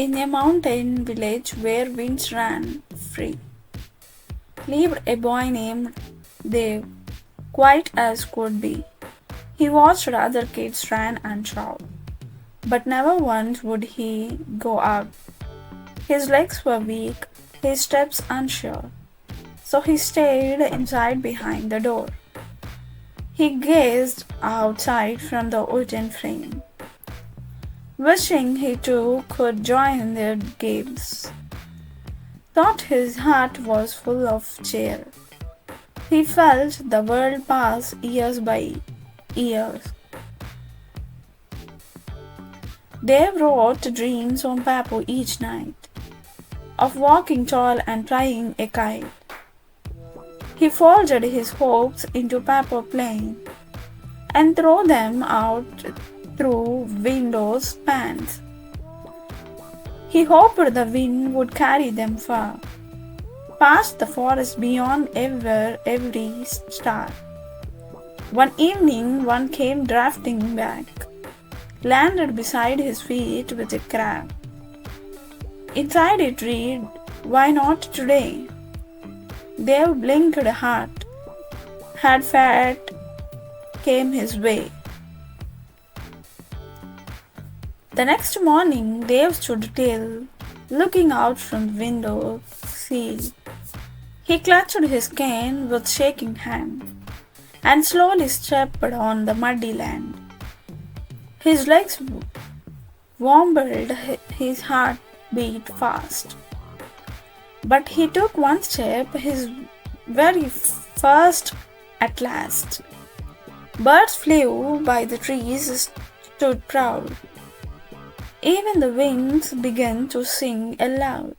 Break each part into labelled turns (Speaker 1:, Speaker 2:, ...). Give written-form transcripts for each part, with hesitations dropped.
Speaker 1: In a mountain village where winds ran free, lived a boy named Dev, quiet as could be. He watched other kids run and shout, but never once would he go out. His legs were weak, his steps unsure, so he stayed inside behind the door. He gazed outside from the wooden frame, wishing he too could join their games. Thought his heart was full of cheer. He felt the world pass years by years. Dave wrote dreams on paper each night, of walking tall and flying a kite. He folded his hopes into paper plane and threw them out through windows pans. He hoped the wind would carry them far, past the forest beyond every star. One evening, one came drafting back, landed beside his feet with a crack. Inside it read, "Why not today?" Dave blinked hard. Had fat came his way. The next morning, Dave stood still, looking out from the window sill. He clutched his cane with shaking hand and slowly stepped on the muddy land. His legs wobbled, his heart beat fast. But he took one step, his very first at last. Birds flew by the trees, stood proud. Even the winds began to sing aloud.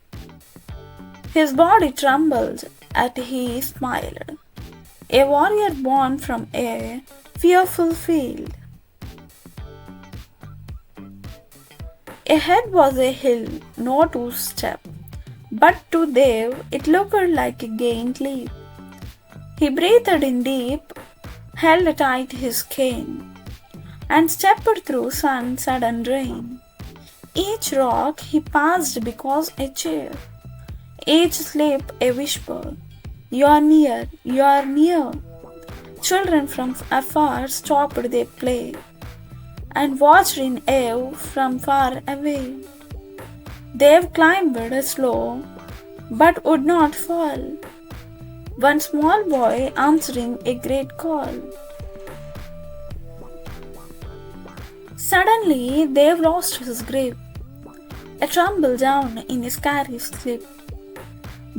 Speaker 1: His body trembled as he smiled, a warrior born from a fearful field. Ahead was a hill, no two-step, but to Dave it looked like a gained leap. He breathed in deep, held tight his cane, and stepped through sun, sudden rain. Each rock he passed because a cheer, each slip a whisper, "You're near, you're near." Children from afar stopped their play and watched in awe from far away. Dave climbed slow, but would not fall. One small boy answering a great call. Suddenly, Dave lost his grip, a tumble down in a scary slip.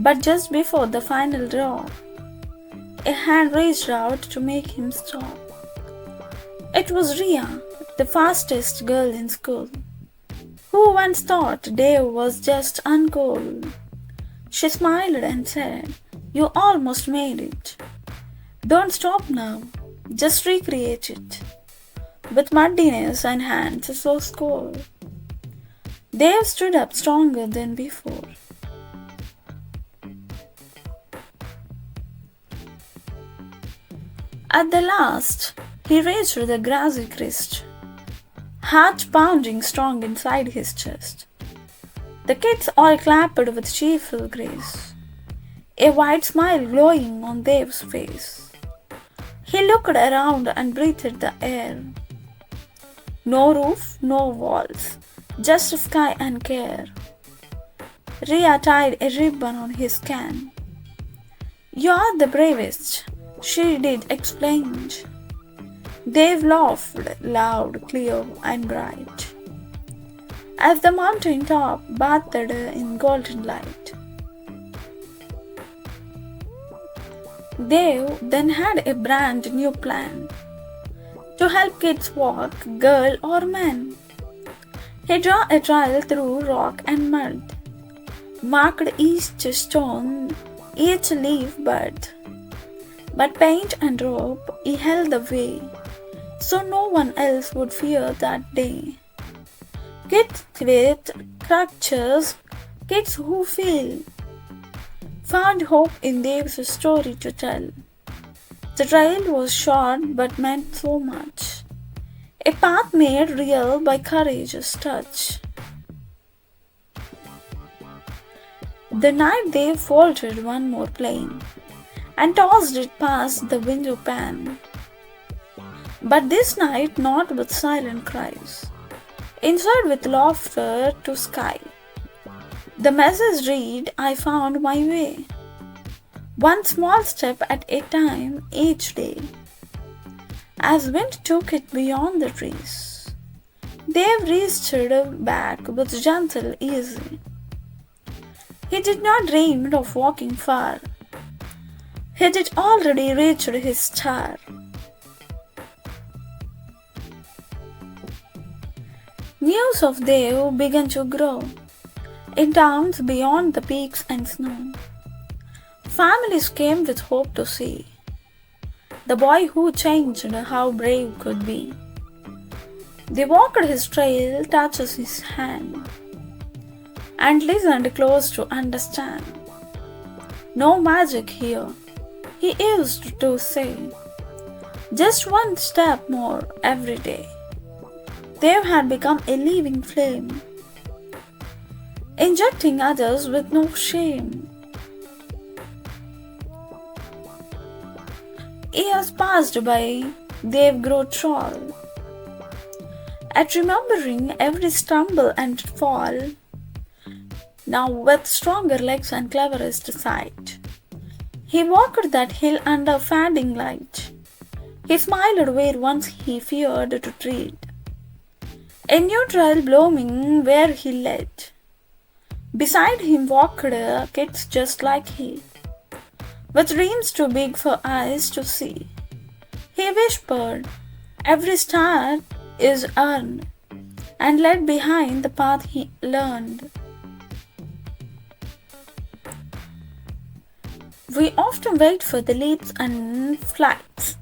Speaker 1: But just before the final drop, a hand reached out to make him stop. It was Ria, the fastest girl in school, who once thought Dave was just uncool. She smiled and said, "You almost made it. Don't stop now, just recreate it." With muddiness and hands so cold, Dave stood up stronger than before. At the last, he reached the grassy crest, heart pounding strong inside his chest. The kids all clapped with cheerful grace, a wide smile glowing on Dave's face. He looked around and breathed the air. No roof, no walls, just sky and care. Ria tied a ribbon on his can. "You're the bravest," she did explain. Dave laughed loud, clear, and bright, as the mountain top bathed in golden light. Dave then had a brand new plan to help kids walk, girl or man. He drew a trail through rock and mud, marked each stone, each leaf bud. But paint and rope he held the way, so no one else would fear that day. Kids with crutches, kids who feel, found hope in Dave's story to tell. The trail was short but meant so much, a path made real by courageous touch. The night they folded one more plane and tossed it past the window pane. But this night not with silent cries, instead with laughter to sky. The message read, I found my way, one small step at a time each day. As wind took it beyond the trees, Dave reached back with gentle ease. He did not dream of walking far. He had already reached his star. News of Dave began to grow in towns beyond the peaks and snow. Families came with hope to see the boy who changed how brave could be. They walked his trail, touched his hand, and listened close to understand. No magic here, he used to say. Just one step more every day. Dave had become a living flame, injecting others with no shame. Years passed by, Dave grew tall. At remembering every stumble and fall, now with stronger legs and cleverest sight, he walked that hill under fading light. He smiled where once he feared to tread, a new trail blooming where he led. Beside him walked kids just like he, with dreams too big for eyes to see. He whispered, every star is earned, and led behind the path he learned. We often wait for the leaps and flights,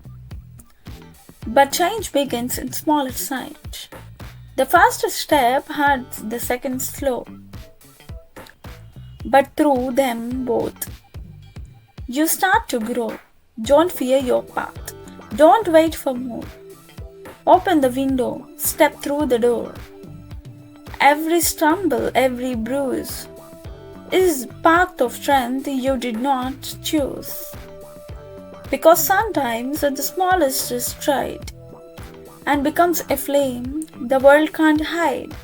Speaker 1: but change begins in smaller sight. The first step hurts, the second slow, but through them both, you start to grow. Don't fear your path. Don't wait for more. Open the window, step through the door. Every stumble, every bruise is path of strength you did not choose. Because sometimes the smallest stride and becomes a flame the world can't hide.